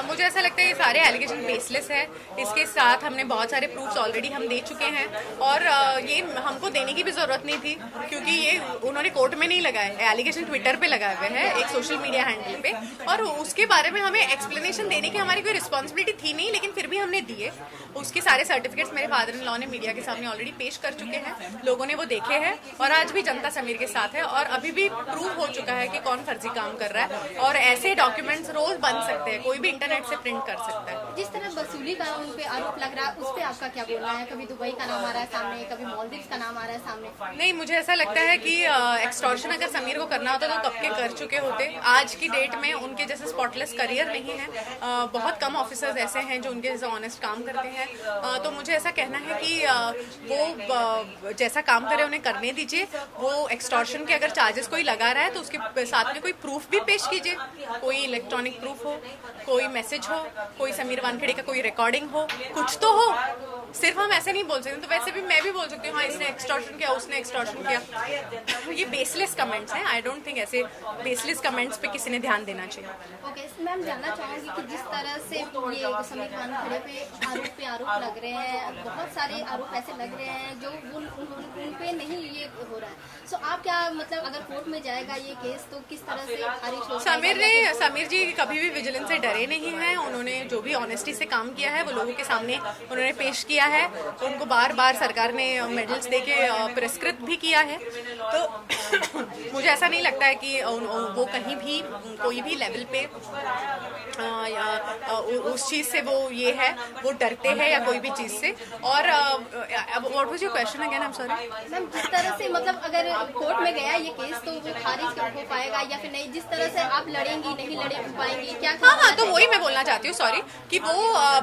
मुझे ऐसा लगता है ये सारे एलिगेशन बेसलेस है। इसके साथ हमने बहुत सारे प्रूफ्स ऑलरेडी हम दे चुके हैं और ये हमको देने की भी जरूरत नहीं थी, क्योंकि ये उन्होंने कोर्ट में नहीं लगाए, एलिगेशन ट्विटर पे लगाए हुए हैं एक सोशल मीडिया हैंडल पे, और उसके बारे में हमें एक्सप्लेनेशन देने की हमारी कोई रिस्पॉन्सिबिलिटी थी नहीं, लेकिन फिर भी हमने दिए। उसके सारे सर्टिफिकेट्स मेरे फादर इन लॉ ने मीडिया के सामने ऑलरेडी पेश कर चुके हैं, लोगों ने वो देखे हैं और आज भी जनता समीर के साथ है और अभी भी प्रूव हो चुका है कि कौन फर्जी काम कर रहा है। और ऐसे डॉक्यूमेंट्स रोज बन सकते हैं, कोई भी इंटरनेट से प्रिंट कर सकता है। जिस तरह वसूली का उन पे आरोप लग रहा है, उस पे आपका क्या बोलना है? कभी दुबई का नाम आ रहा है सामने, कभी मालदीव्स का नाम आ रहा है सामने। नहीं, मुझे ऐसा लगता है कि एक्सटॉर्शन अगर समीर को करना होता तो कब के कर चुके होते। आज की डेट में उनके जैसे स्पॉटलेस करियर नहीं है, बहुत कम ऑफिसर्स ऐसे हैं जो उनके जैसे ऑनेस्ट काम करते हैं। तो मुझे ऐसा कहना है कि वो जैसा काम करे उन्हें करने दीजिए। वो एक्सटॉर्शन के अगर चार्जेस कोई लगा रहा है तो उसके साथ में कोई प्रूफ भी पेश कीजिए, कोई इलेक्ट्रॉनिक प्रूफ हो, कोई मैसेज हो, कोई समीर वानखेड़े का कोई रिकॉर्डिंग हो, कुछ तो हो। सिर्फ हम ऐसे नहीं बोल सकते। तो वैसे भी मैं भी बोल सकती हूँ हाँ इसने एक्सटॉर्शन किया, उसने एक्सटॉर्शन किया। ये बेसलेस कमेंट्स हैं। आई डोंट थिंक ऐसे बेसलेस कमेंट्स पे किसी ने ध्यान देना चाहिए। ओके मैम, जानना चाहूंगी कि जिस तरह से ये समीर वानखेड़े पे आरोप लग रहे हैं, बहुत सारे आरोप ऐसे लग रहे हैं जो उन पे नहीं ये हो रहा है। सो आप क्या मतलब अगर कोर्ट में जाएगा ये केस तो किस तरह से खारिज हो? समीर जी कभी भी विजिलेंस से डरे नहीं हैं। उन्होंने जो भी ऑनेस्टी से काम किया है वो लोगों के सामने उन्होंने पेश किया है। उनको बार बार सरकार ने मेडल्स देके पुरस्कृत भी किया है। तो मुझे ऐसा नहीं लगता है कि वो कहीं भी कोई भी लेवल पे उस चीज से वो ये है, वो डरते हैं या कोई भी चीज से। और what was your question again? I am sorry ma'am, जिस तरह से मतलब अगर कोर्ट में गया ये केस तो वो खारिज हो पाएगा या फिर नहीं? जिस तरह से आप लड़ेंगी, नहीं लड़े पाएंगी क्या? हाँ, तो वही मैं बोलना चाहती हूँ, सॉरी, कि वो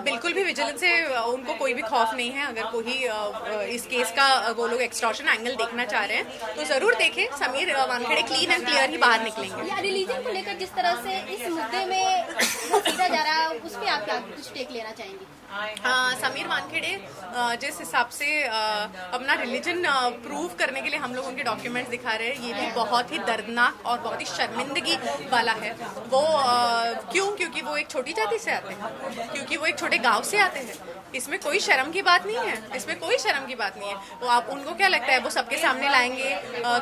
बिल्कुल भी विजिलेंस से उनको कोई भी खौफ नहीं है। अगर कोई इस केस का वो लोग एक्सटॉर्शन एंगल देखना चाह रहे हैं तो जरूर देखें। Sameer Wankhede clean and clear ही बाहर निकलेंगे। या रिलीजन को लेकर जिस तरह से इस मुद्दे में सीधा जा रहा है उस पर आप क्या कुछ टेक लेना चाहेंगी? समीर वानखेड़े जिस हिसाब से अपना रिलीजन प्रूव करने के लिए हम लोग उनके डॉक्यूमेंट्स दिखा रहे हैं, ये भी बहुत ही दर्दनाक और बहुत ही शर्मिंदगी वाला है। वो क्योंकि वो एक छोटी जाति से आते हैं, क्योंकि वो एक छोटे गांव से आते हैं। इसमें कोई शर्म की बात नहीं है, इसमें कोई शर्म की बात नहीं है। वो आप उनको क्या लगता है वो सबके सामने लाएंगे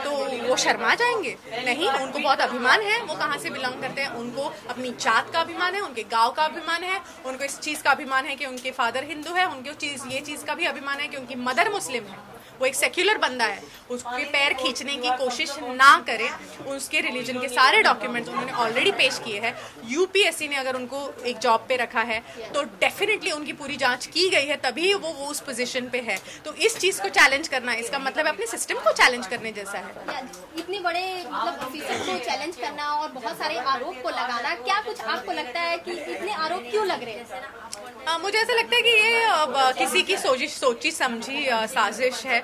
तो वो शर्मा जाएंगे? नहीं, उनको बहुत अभिमान है वो कहाँ से बिलोंग करते हैं। उनको अपनी जात का अभिमान है, उनके गांव का अभिमान है, उनको इस चीज का अभिमान है कि उनके फादर हिंदू है, उनको ये चीज का भी अभिमान है कि उनकी मदर मुस्लिम है। वो एक सेक्युलर बंदा है, उसके पैर खींचने की कोशिश ना करे। उसके रिलीजन के सारे डॉक्यूमेंट्स उन्होंने ऑलरेडी पेश किए हैं। यूपीएससी ने अगर उनको एक जॉब पे रखा है तो डेफिनेटली उनकी पूरी जांच की गई है, तभी वो उस पोजीशन पे है। तो इस चीज को चैलेंज करना, इसका मतलब अपने सिस्टम को चैलेंज करने जैसा है। इतने बड़े मतलब ऑफिसर को चैलेंज करना और बहुत सारे आरोप को लगाना, क्या कुछ आपको लगता है कि इतने आरोप क्यों लग रहे हैं? मुझे ऐसा लगता है कि ये किसी की सोची समझी साजिश है,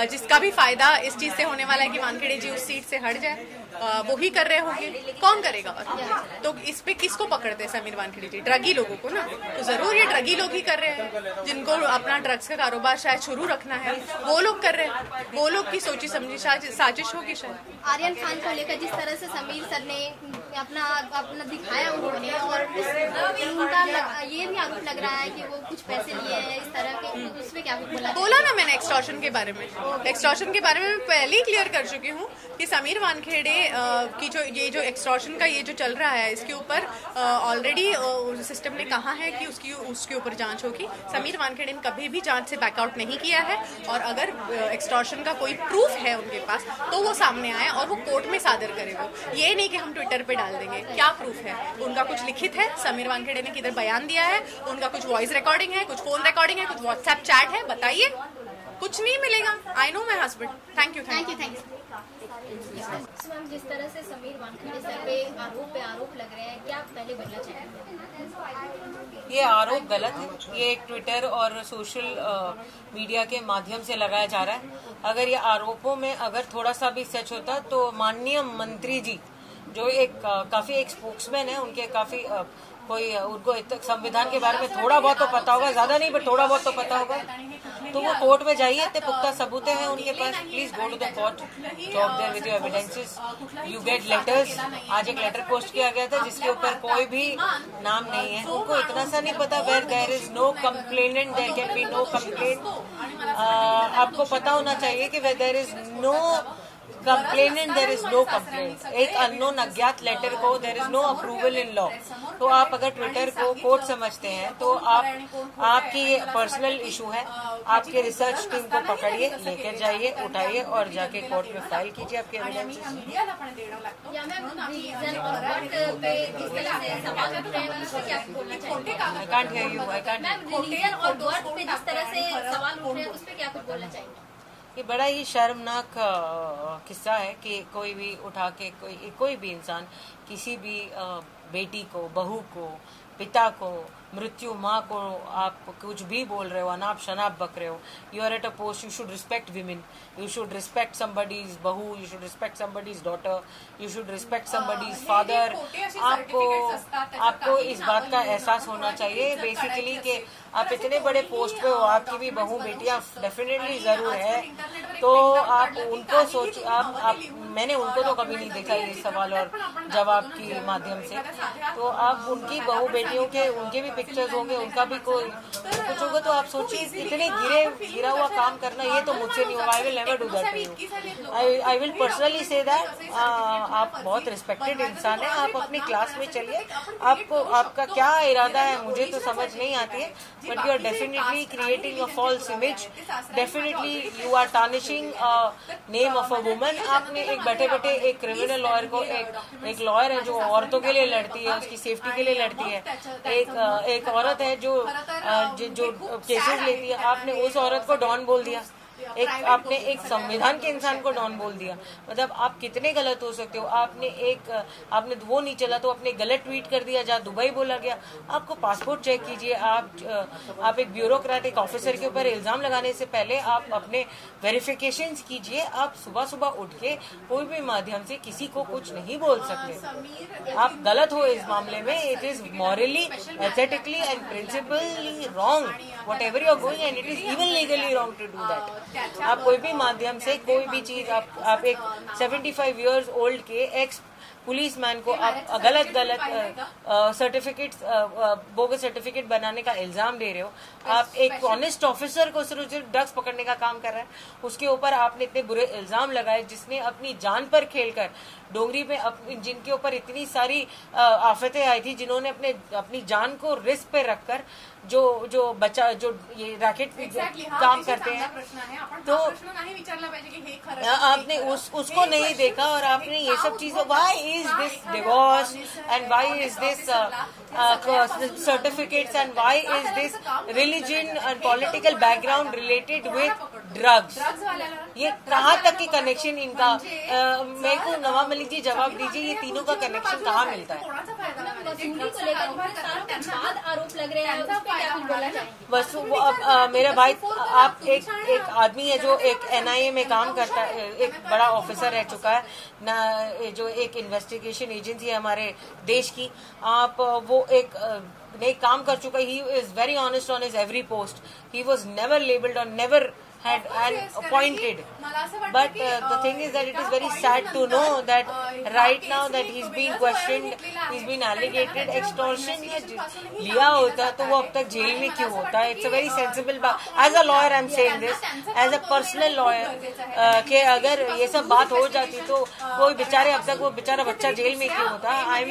जिसका भी फायदा इस चीज से होने वाला है कि वानखेड़े जी उस सीट से हट जाए। वो ही कर रहे होंगे, कौन करेगा? और तो इस पे किसको पकड़ते हैं समीर वानखेड़े जी? ड्रगी लोगों को ना। तो जरूर ये ड्रगी लोग ही कर रहे हैं, जिनको अपना ड्रग्स का कारोबार शायद शुरू रखना है, वो लोग कर रहे हैं। वो लोग की सोची समझी साजिश होगी शायद। आर्यन खान को लेकर जिस तरह से समीर सर ने अपना दिखाया उन्होंने, और उनका ये भी आरोप लग रहा है कि वो कुछ पैसे लिए हैं इस तरह के, तो उसमें क्या बोला ना मैंने एक्सटॉर्शन के बारे में। एक्सटॉर्शन के बारे में मैं पहले ही क्लियर कर चुकी हूँ कि समीर वानखेड़े की जो एक्सटॉर्शन का ये जो चल रहा है, इसके ऊपर ऑलरेडी सिस्टम ने कहा है कि उसके ऊपर जांच होगी। समीर वानखेड़े ने कभी भी जांच से बैकआउट नहीं किया है, और अगर एक्सटॉर्शन का कोई प्रूफ है उनके पास तो वो सामने आए और वो कोर्ट में सादर करे। वो ये नहीं कि हम ट्विटर पे डाल देंगे। क्या प्रूफ है? उनका कुछ लिखित है? समीर वानखेड़े ने किधर बयान दिया है? उनका कुछ वॉइस रिकॉर्डिंग है, कुछ फोन रिकॉर्डिंग है, कुछ व्हाट्सएप चैट है? बताइए। कुछ नहीं मिलेगा। I know my husband. Thank you. Ma'am, जिस तरह से समीर वानखेड़े सर पे आरोप लग रहे हैं, क्या पहले बोलना चाहेंगे? ये आरोप गलत है। ये एक ट्विटर और सोशल मीडिया के माध्यम से लगाया जा रहा है। अगर ये आरोपों में अगर थोड़ा सा भी सच होता तो माननीय मंत्री जी जो काफी एक स्पोक्समैन है, उनके काफी कोई उनको संविधान के बारे में थोड़ा बहुत तो पता होगा, ज्यादा नहीं बट थोड़ा बहुत तो पता होगा, तो वो कोर्ट में जाइए, इतने पुख्ता सबूतें हैं उनके पास, please go to the court, talk there with your evidences, you get letters. आज एक लेटर पोस्ट किया गया था जिसके ऊपर कोई भी नाम नहीं है, उनको इतना सा नहीं पता, where there is no complainant there can be no complaint. आपको पता होना चाहिए कि where there is no complainant there is no complaint. एक अननोन अज्ञात लेटर को there is no approval in law. तो आप अगर ट्विटर को कोर्ट समझते हैं तो आपकी पर्सनल इशू है, आपके रिसर्च टीम को पकड़िए, लेकर जाइए, उठाइए और जाके कोर्ट में फाइल कीजिए आपके evidences. I can't hear you, I can't. ये बड़ा ही शर्मनाक किस्सा है कि कोई भी उठा के कोई भी इंसान किसी भी बेटी को, बहू को, पिता को, मृत्यु माँ को आप कुछ भी बोल रहे हो, अनाप शनाप बक रहे हो। You are at a post, you should respect women, you should respect somebody's बहू, you should respect somebody's daughter, you should respect somebody's father. आपको इस बात का एहसास होना चाहिए बेसिकली कि आप इतने बड़े पोस्ट पे हो, आपकी भी बहू बेटियां डेफिनेटली जरूर है, तो आप उनको सोच आप मैंने उनको तो कभी नहीं देखा ये सवाल और जवाब के माध्यम से, तो आप उनकी बहू बेटियों के उनके भी पिक्चर्स होंगे, उनका भी कोई कुछ होगा, तो आप सोचिए इतने गिरा हुआ काम करना, ये तो मुझसे नहीं होगा। I will never do that to you. I will personally say that आप बहुत रिस्पेक्टेड इंसान है, आप अपनी क्लास में चलिए, आपका क्या इरादा है मुझे तो समझ नहीं आती है, but you are definitely creating a false image, definitely you are tarnishing name of a woman. आपने एक बैठे एक क्रिमिनल लॉयर को, एक लॉयर है जो औरतों के लिए लड़ती है, उसकी सेफ्टी के लिए लड़ती है, एक औरत है जो केसेस लेती है, आपने उस औरत को डॉन बोल दिया, आपने एक संविधान के इंसान को डॉन बोल दिया। मतलब आप कितने गलत हो सकते हो। आपने वो नहीं चला तो आपने गलत ट्वीट कर दिया जहाँ दुबई बोला गया। आपको पासपोर्ट चेक कीजिए, आप एक ब्यूरोक्रेटिक ऑफिसर के ऊपर इल्जाम लगाने से पहले आप अपने वेरिफिकेशंस कीजिए। आप सुबह सुबह उठ के कोई भी माध्यम से किसी को कुछ नहीं बोल सकते। आप गलत हो इस मामले में। It is morally, ethically and principally wrong whatever you are going, and it is even legally wrong to do that. आप कोई भी माध्यम से कोई भी चीज आप एक 75 इयर्स ओल्ड के एक्स पुलिस मैन को आप गलत सर्टिफिकेट बोगस सर्टिफिकेट बनाने का इल्जाम दे रहे हो। आप एक ऑनेस्ट ऑफिसर को सिर्फ ड्रग्स पकड़ने का काम कर रहा है, उसके ऊपर आपने इतने बुरे इल्जाम लगाए, जिसने अपनी जान पर खेलकर डोंगरी में जिनके ऊपर इतनी सारी आफतें आई थी, जिन्होंने अपनी जान को रिस्क पे रखकर जो ये रैकेट काम करते हैं, तो आपने उसको नहीं देखा और आपने ये सब चीजें, why is this divorce and why is this certificates and why is this religion and political background related with drugs. ये कहाँ तक की कनेक्शन इनका, मेरे को नवाब मलिक जी जवाब दीजिए, ये तीनों का कनेक्शन कहाँ मिलता है? आरोप लग रहे हैं वसु मेरा भाई, आप एक आदमी है जो एक NIA में काम करता है, एक बड़ा ऑफिसर रह चुका है ना, जो एक इन्वेस्टिगेशन एजेंसी है हमारे देश की। आप वो एक काम कर चुका है। He is very honest on his every post. He was never labelled और never had and appointed, but the thing is that it is very sad to know that right now that he's being questioned, he's been alleged extortion। लिया होता तो वो अब तक jail में क्यों होता है? It's a very sensible बात। As a lawyer I'm saying this, as a personal lawyer, कि अगर ये सब बात हो जाती तो कोई बेचारे अब तक वो बेचारा बच्चा जेल में क्यों होता? I'm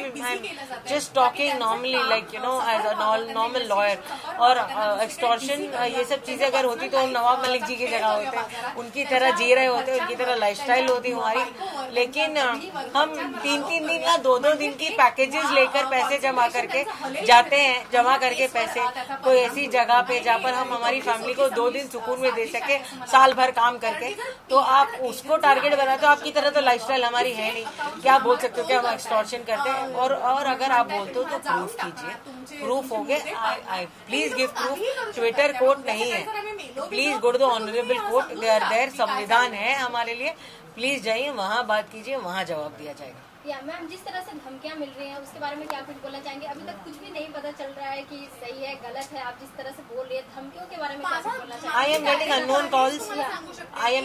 just talking normally, like you know, as a normal lawyer। और extortion ये सब चीजें अगर होती तो हम नवाब मलिक जी की जगह होते, उनकी तरह जी रहे होते, उनकी तरह लाइफस्टाइल होती हमारी। लेकिन हम 3-3 दिन या 2-2 दिन की पैकेजेस लेकर पैसे जमा करके जाते हैं, जमा करके पैसे कोई ऐसी जगह पे जहाँ पर हम हमारी फैमिली को 2 दिन सुकून में दे सके, साल भर काम करके, तो आप उसको टारगेट बनाते हो। आपकी तरह तो लाइफस्टाइल हमारी है नहीं। क्या बोल सकते हो कि हम एक्सटॉर्शन करते हैं? और अगर आप बोलते हो तो प्रूफ कीजिए। प्रूफ हो गए, I please give proof. Twitter court नहीं है, please go to the honourable court, they are there. संविधान है हमारे लिए, प्लीज जाइए वहाँ बात कीजिए, वहाँ जवाब दिया जाएगा। या मैम जिस तरह से धमकियां मिल रही हैं उसके बारे में क्या कुछ बोलना चाहेंगे? अभी तक कुछ भी नहीं पता चल रहा है कि सही है गलत है, आप जिस तरह से बोल रही है धमकियों के बारे में क्या कुछ बोलना चाहेंगे? I am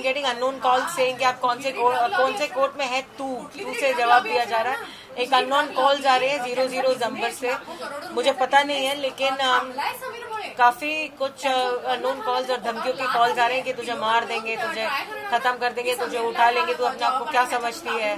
getting unknown calls saying कि आप कौन से कोर्ट में है, तू से जवाब दिया जा रहा है। एक अननोन कॉल्स आ रहे हैं 00 नंबर से, मुझे पता नहीं है, लेकिन काफी कुछ अननोन कॉल्स और धमकियों के कॉल्स आ रहे हैं कि तुझे मार देंगे, तुझे खत्म कर देंगे, तुझे उठा लेंगे, तू अपने आप को क्या समझती है,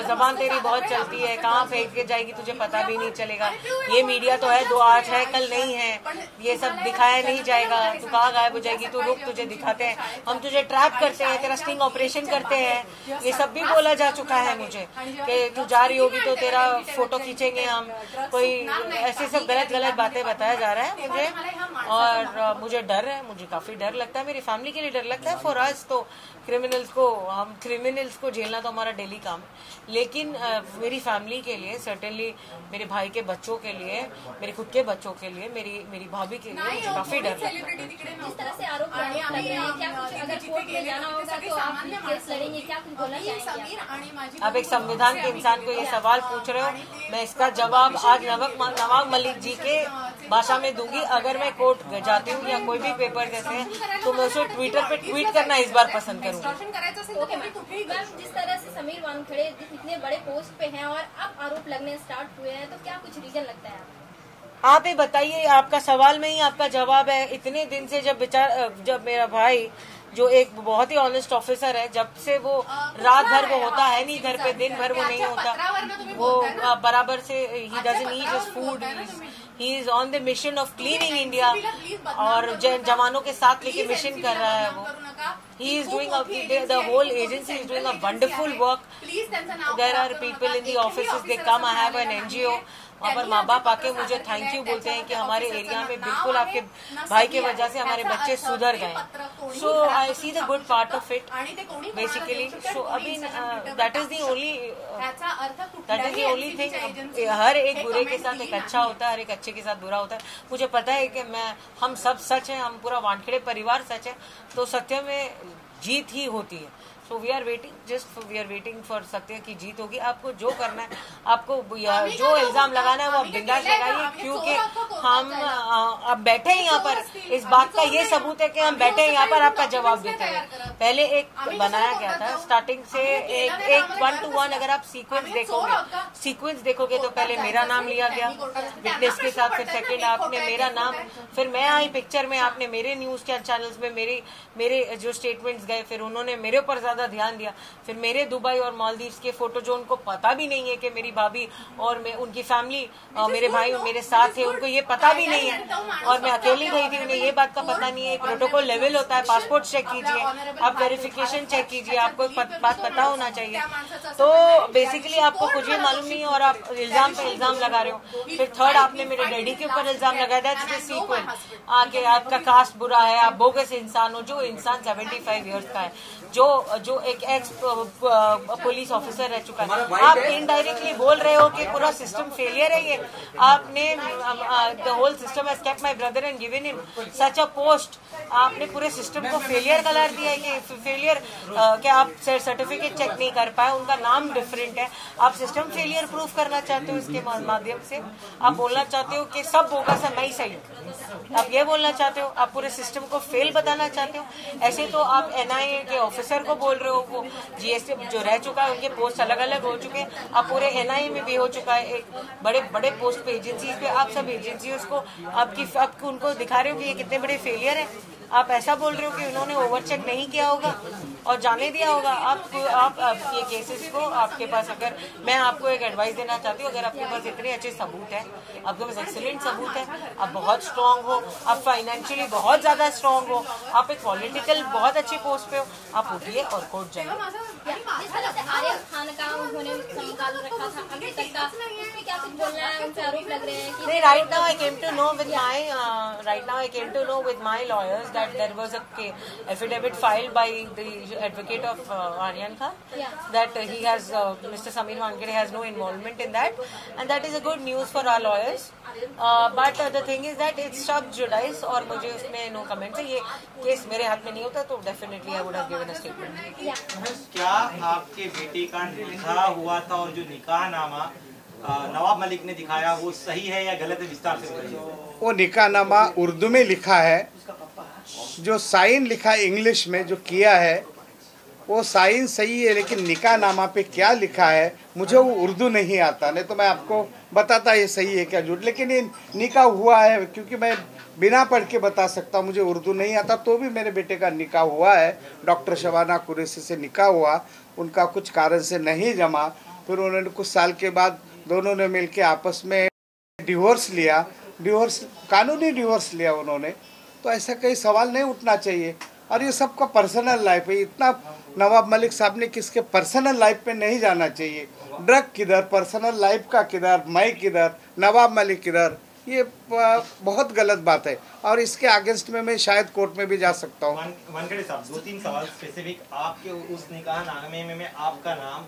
जबान तेरी बहुत चलती है, कहाँ फेंक के जाएगी तुझे पता भी नहीं चलेगा। ये मीडिया तो है, 2 आज है कल नहीं है, ये सब दिखाया नहीं जाएगा, तू कहाँ गायब हो जाएगी, तू रुक, तुझे दिखाते हैं, हम तुझे ट्रैप करते हैं, तेरा स्टिंग ऑपरेशन करते हैं, ये सब भी बोला जा चुका है मुझे कि तू जा रही होगी तो तेरा फोटो खींचेंगे हम, कोई ऐसे सब गलत बातें बताया जा रहा है मुझे, और मुझे डर है, मुझे काफी डर लगता है, मेरी फैमिली के लिए डर लगता है। फॉर अस तो क्रिमिनल्स को झेलना तो हमारा डेली काम है, लेकिन मेरी फैमिली के लिए, सर्टेनली मेरे भाई के बच्चों के लिए, मेरे खुद के बच्चों के लिए, मेरी भाभी के लिए मुझे काफी डर लगता है। जिस तरह से आरोप लग रहे हैं, क्या कुछ अगर कोर्ट में जाना होगा तो आप केस लड़ेंगे, क्या कुछ बोलना चाहेंगे? आप एक संविधान के इंसान को ये सवाल पूछ रहे हो, मैं इसका जवाब आज नवाब मलिक जी के भाषा में दूंगी। अगर मैं कोर्ट जाती हूँ या कोई भी पेपर जैसे है तो मैं उसे ट्विटर पे ट्वीट करना इस बार पसंद करूंगी। मैम जिस तरह से समीर वानखेड़े इतने बड़े पोस्ट पे हैं और अब आरोप लगने स्टार्ट हुए हैं, तो क्या कुछ रीजन लगता है आप ही बताइए, आपका सवाल में ही आपका जवाब है। इतने दिन से जब मेरा भाई जो एक बहुत ही ऑनेस्ट ऑफिसर है, जब से वो रात भर वो होता है नहीं घर पे, दिन भर वो नहीं होता, वो बराबर से he doesn't eat his food, he is on the mission of cleaning India, और जवानों के साथ लेके मिशन कर रहा है वो। He is doing the whole agency is doing a wonderful work. There are people in the offices, they come, I have an NGO. वहाँ पर माँ बाप आके मुझे थैंक यू बोलते हैं कि हमारे एरिया में बिल्कुल आपके भाई की वजह से हमारे बच्चे सुधर गए। So I see the good part of it basically. So अभी that is the only thing. हर एक बुरे के साथ एक अच्छा होता है, हर एक अच्छे के साथ बुरा होता है। मुझे पता है कि हम सब सच है, हम पूरा वानखेड़े परिवार सच है, तो सत्य में जीत ही होती है। So we are waiting for सत्य की जीत होगी। आपको जो करना है, आपको जो इल्जाम लगाना है वो आप बिंदास लगाइए, क्योंकि हम अब बैठे हैं यहाँ पर। इस बात का ये सबूत है कि हम बैठे हैं यहाँ पर आपका जवाब देते हैं। पहले एक बनाया गया था स्टार्टिंग से, एक 1 to 1 अगर आप सीक्वेंस देखोगे तो पहले मेरा नाम लिया गया विटनेस के साथ, फिर सेकंड आपने मेरा नाम, फिर मैं आई पिक्चर में, आपने मेरे न्यूज के चैनल्स में मेरे जो स्टेटमेंट्स गए, फिर उन्होंने मेरे ऊपर ज्यादा ध्यान दिया, फिर मेरे दुबई और मालदीव्स के फोटो जो उनको पता भी नहीं है कि मेरी भाभी और उनकी फैमिली, मेरे भाई मेरे साथ थे, उनको ये पता भी नहीं है, और मैं अकेली गई थी, उन्हें ये बात का पता नहीं है। प्रोटोकॉल लेवल होता है, पासपोर्ट चेक कीजिए, आप वेरिफिकेशन चेक कीजिए, आपको बात पता होना चाहिए। तो बेसिकली आपको कुछ भी मालूम नहीं है और आप इल्जाम पे इल्जाम लगा रहे हो। फिर थर्ड आपने मेरे डैडी के ऊपर इल्जाम लगाया, दैट्स सीक्वेंस आके आपका कास्ट बुरा है, आप बोगस इंसान हो। जो इंसान 75 इयर्स का है, जो एक एक्स पुलिस ऑफिसर रह चुका है, आप इनडायरेक्टली बोल रहे हो कि पूरा सिस्टम फेलियर है। ये आपने the whole system has kept my brother and given him such a post. आपने पूरे सिस्टम को फेलियर करार दिया है कि फेलियर क्या आप सर्टिफिकेट चेक नहीं कर पाए, उनका नाम डिफरेंट है। आप सिस्टम फेलियर प्रूफ करना चाहते हो इसके माध्यम से। आप बोलना चाहते हो कि सब होगा सब मैं ही सही, आप ये बोलना चाहते हो, आप पूरे सिस्टम को फेल बताना चाहते हो। ऐसे तो आप NIA के ऑफिसर को बोल रहे हो, वो GST जो रह चुका है, उनके पोस्ट अलग अलग हो चुके हैं। अब पूरे NIA में भी हो चुका है, एक बड़े पोस्ट पे एजेंसीज पे आप सब एजेंसीज को आपको उनको दिखा रहे हो कि ये कितने बड़े फेलियर है। आप ऐसा बोल रहे हो कि उन्होंने ओवरचेक नहीं किया होगा और जाने दिया होगा। आप ये केसेस को, आपके पास अगर मैं आपको एक एडवाइस देना चाहती हूँ, अगर आपके पास इतने अच्छे सबूत है, आपके पास एक्सीलेंट सबूत है, आप बहुत स्ट्रांग हो, आप फाइनेंशियली बहुत ज्यादा स्ट्रांग हो, आप एक पॉलिटिकल बहुत अच्छी पोस्ट पे हो, आप उठिए और कोर्ट जाइए। आर्यन खान का उन्होंने निकाल रखा था अभी तक का, उसमें क्या कुछ बोलना है? उनसे आरोप लग रहे हैं कि right now I came to know with my lawyers that there was a affidavit filed by the advocate of Aryan Khan, that he has Mr. Sameer Wankhede has no involvement in that, and that is a good news for our lawyers. But the thing is that it's sub judice और मुझे उसमें no comment है। ये case मेरे हाथ में नहीं होता तो definitely I would have given a statement. क्या आपके बेटे का निकाह हुआ था और जो निकाह नामा नवाब मलिक ने दिखाया वो सही है या गलत है, विस्तार से बताइए। वो निकाह नामा उर्दू में लिखा है, जो साइन लिखा है इंग्लिश में जो किया है वो साइन सही है, लेकिन निकाह नामा पे क्या लिखा है मुझे वो उर्दू नहीं आता, नहीं तो मैं आपको बताता ये सही है क्या झूठ। लेकिन ये निकाह हुआ है, क्योंकि मैं बिना पढ़ के बता सकता, मुझे उर्दू नहीं आता, तो भी मेरे बेटे का निकाह हुआ है। डॉक्टर शबाना कुरैशी से निकाह हुआ, उनका कुछ कारण से नहीं जमा, फिर उन्होंने कुछ साल के बाद दोनों ने मिलकर आपस में डिवोर्स लिया, कानूनी डिवोर्स लिया उन्होंने। तो ऐसा कहीं सवाल नहीं उठना चाहिए। और ये सबका पर्सनल लाइफ है, इतना नवाब मलिक साहब ने किसके पर्सनल लाइफ पे नहीं जाना चाहिए। ड्रग किधर, पर्सनल लाइफ का किधर, मैं किधर, नवाब मलिक किधर, ये बहुत गलत बात है। और इसके अगेंस्ट में मैं शायद कोर्ट में भी जा सकता हूँ। वानखेड़े साहब, 2-3 सवाल स्पेसिफिक। आपके उस निकाह नामे में आपका नाम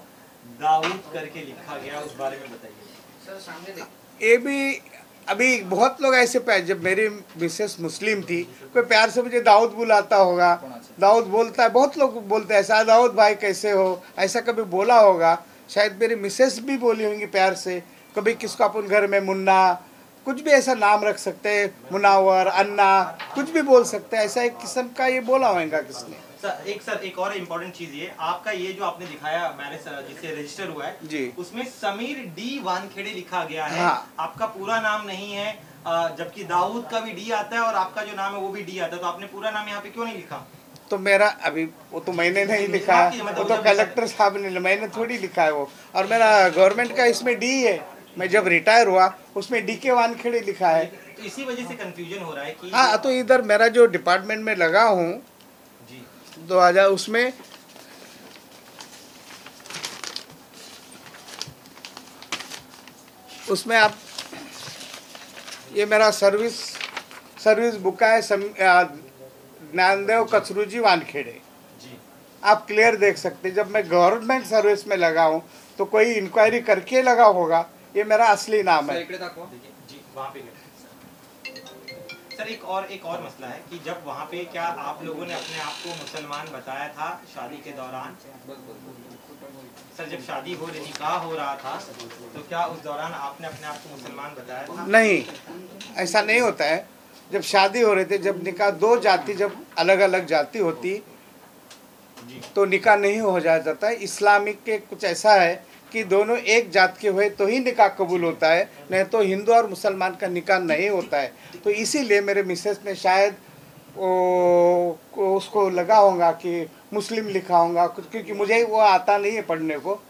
दाऊद करके लिखा गया, उस बारे में बताइए। ये भी अभी बहुत लोग ऐसे जब मेरी मिसेस मुस्लिम थी, कोई प्यार से मुझे दाऊद बुलाता होगा, दाऊद बोलता है, बहुत लोग बोलते हैं ऐसा, दाऊद भाई कैसे हो, ऐसा कभी बोला होगा। शायद मेरी मिसेस भी बोली होंगी प्यार से। कभी किसको अपन घर में मुन्ना, कुछ भी ऐसा नाम रख सकते हैं, मुनावर, अन्ना, कुछ भी बोल सकते हैं, ऐसा एक किस्म का ये बोला होगा किसने। सर एक और इम्पोर्टेंट चीज ये, आपका ये जो आपने दिखाया मैरिज जिससे रजिस्टर हुआ है जी, उसमें समीर डी वानखेड़े लिखा गया है। हाँ। आपका पूरा नाम नहीं है, जबकि दाऊद का भी डी आता है और आपका जो नाम है वो भी डी आता है, तो आपने पूरा नाम यहाँ पे क्यों नहीं लिखा? तो मेरा अभी वो तो मैंने नहीं लिखा है, वो तो कलेक्टर साहब ने, मैंने थोड़ी लिखा है वो। और मेरा गवर्नमेंट का इसमें डी है, मैं जब रिटायर हुआ उसमें डी के वानखेड़े लिखा है। तो इसी वजह से कंफ्यूजन हो रहा है कि हाँ, तो इधर मेरा जो डिपार्टमेंट में लगा हूँ 2000 उसमें आप ये मेरा सर्विस बुक है, ज्ञानदेव कचरूजी वानखेड़े, आप क्लियर देख सकते। जब मैं गवर्नमेंट सर्विस में लगा हूँ तो कोई इंक्वायरी करके लगा होगा, ये मेरा असली नाम है। जी, वहाँ पे सर एक और मसला है कि जब वहाँ पे क्या आप लोगों ने अपने आप को मुसलमान बताया था शादी के दौरान? सर जब शादी निकाह हो रहा था तो क्या उस दौरान आपने अपने आप को मुसलमान बताया था? नहीं, ऐसा नहीं होता है। जब शादी हो रही थी, जब निकाह दो जाति जब अलग अलग जाति होती तो निकाह नहीं हो जाता है। इस्लामिक के कुछ ऐसा है कि दोनों एक जात के हुए तो ही निकाह कबूल होता है, नहीं तो हिंदू और मुसलमान का निकाह नहीं होता है। तो इसीलिए मेरे मिसेस ने शायद उसको लगा होगा कि मुस्लिम लिखा होगा कुछ, क्योंकि मुझे वो आता नहीं है पढ़ने को,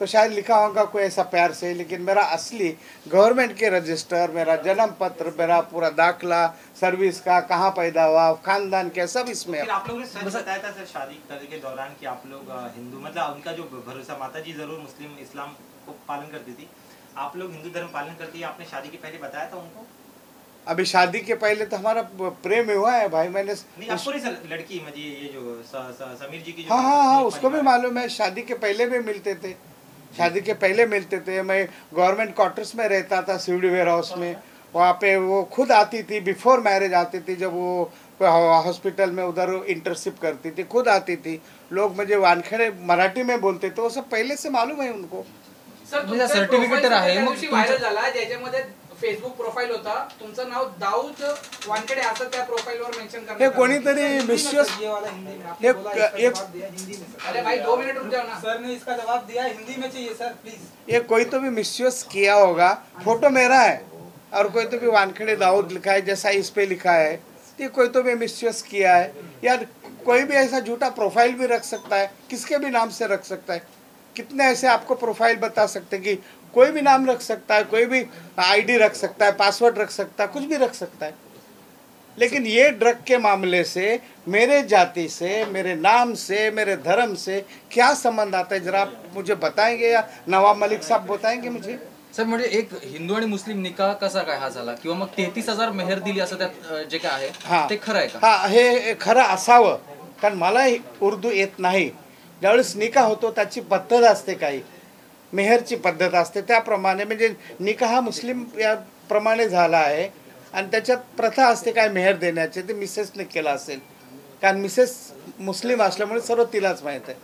तो शायद लिखा होगा कोई ऐसा प्यार से। लेकिन मेरा असली गवर्नमेंट के रजिस्टर, मेरा जन्म पत्र, मेरा पूरा दाखला, सर्विस का, कहाँ पैदा हुआ, खानदान क्या, सब इसमें है। आप लोगों ने सच बताया था सर शादी करने के दौरान कि आप लोग हिंदू, मतलब उनका जो भरोसा, माता जी जरूर मुस्लिम इस्लाम को पालन करती थी, आप लोग हिंदू धर्म पालन करती है, आपने शादी के पहले बताया था उनको? अभी शादी के पहले तो हमारा प्रेम हुआ है भाई, मैंने लड़की मुझे ये जो समीर जी की जो हाँ, उसको भी मालूम है। शादी के पहले भी मिलते थे, शादी के पहले मिलते थे। मैं गवर्नमेंट क्वार्टर्स में रहता था सिवड़ी वेयर हाउस में, वहाँ पे वो खुद आती थी, बिफोर मैरिज आती थी, जब वो हॉस्पिटल में उधर इंटर्नशिप करती थी, खुद आती थी। लोग मुझे वानखेड़े मराठी में बोलते थे, वो सब पहले से मालूम है उनको। सर सर्टिफिकेट आहे मग व्हायरल झाला, ज्याच्यामध्ये फेसबुक प्रोफाइल होता, तुमचं नाव दाऊद वानखेड़े असं त्या प्रोफाइलवर मेंशन करण्यात हे कोणीतरी मिसयूज, अरे भाई 2 मिनट रुक जाओ ना। सर ने इसका जवाब दिया, हिंदी में चाहिए सर प्लीज। ये कोई तो भी मिसयूज किया होगा। फोटो मेरा है और कोई तो भी वानखेड़े दाऊद लिखा है, जैसा इस पे लिखा है, ये कोई तो भी मिसयूज किया है। यार कोई भी ऐसा झूठा प्रोफाइल भी रख सकता है, किसके भी नाम से रख सकता है। कितने ऐसे आपको प्रोफाइल बता सकते हैं कि कोई भी नाम रख सकता है, कोई भी आईडी रख सकता है, पासवर्ड रख सकता है, कुछ भी रख सकता है। लेकिन ये ड्रग के मामले से मेरे जाति से, मेरे नाम से, मेरे धर्म से क्या संबंध आता है, जरा आप मुझे बताएंगे या नवाब मलिक साहब बताएंगे मुझे? सर म्हणजे एक हिंदू आणि मुस्लिम निकाह कसा काय हा झाला, किंवा मग 33,000 मेहर दिली असं त्यात जे काय आहे ते खरं आहे का? हा, हे खरं असावं, कारण मला उर्दू येत नाही। ज्यावेळेस निकाह होतो त्याची पद्धत असते, काही मेहरची पद्धत असते, त्याप्रमाणे म्हणजे निकाह मुस्लिम या प्रमाणे झाला आहे आणि त्याच्यात प्रथा असते काय मेहर देण्याचे, ते मिसेसने केला असेल, कारण मिसेस मुस्लिम असल्यामुळे सर्व तिलाच माहीत आहे।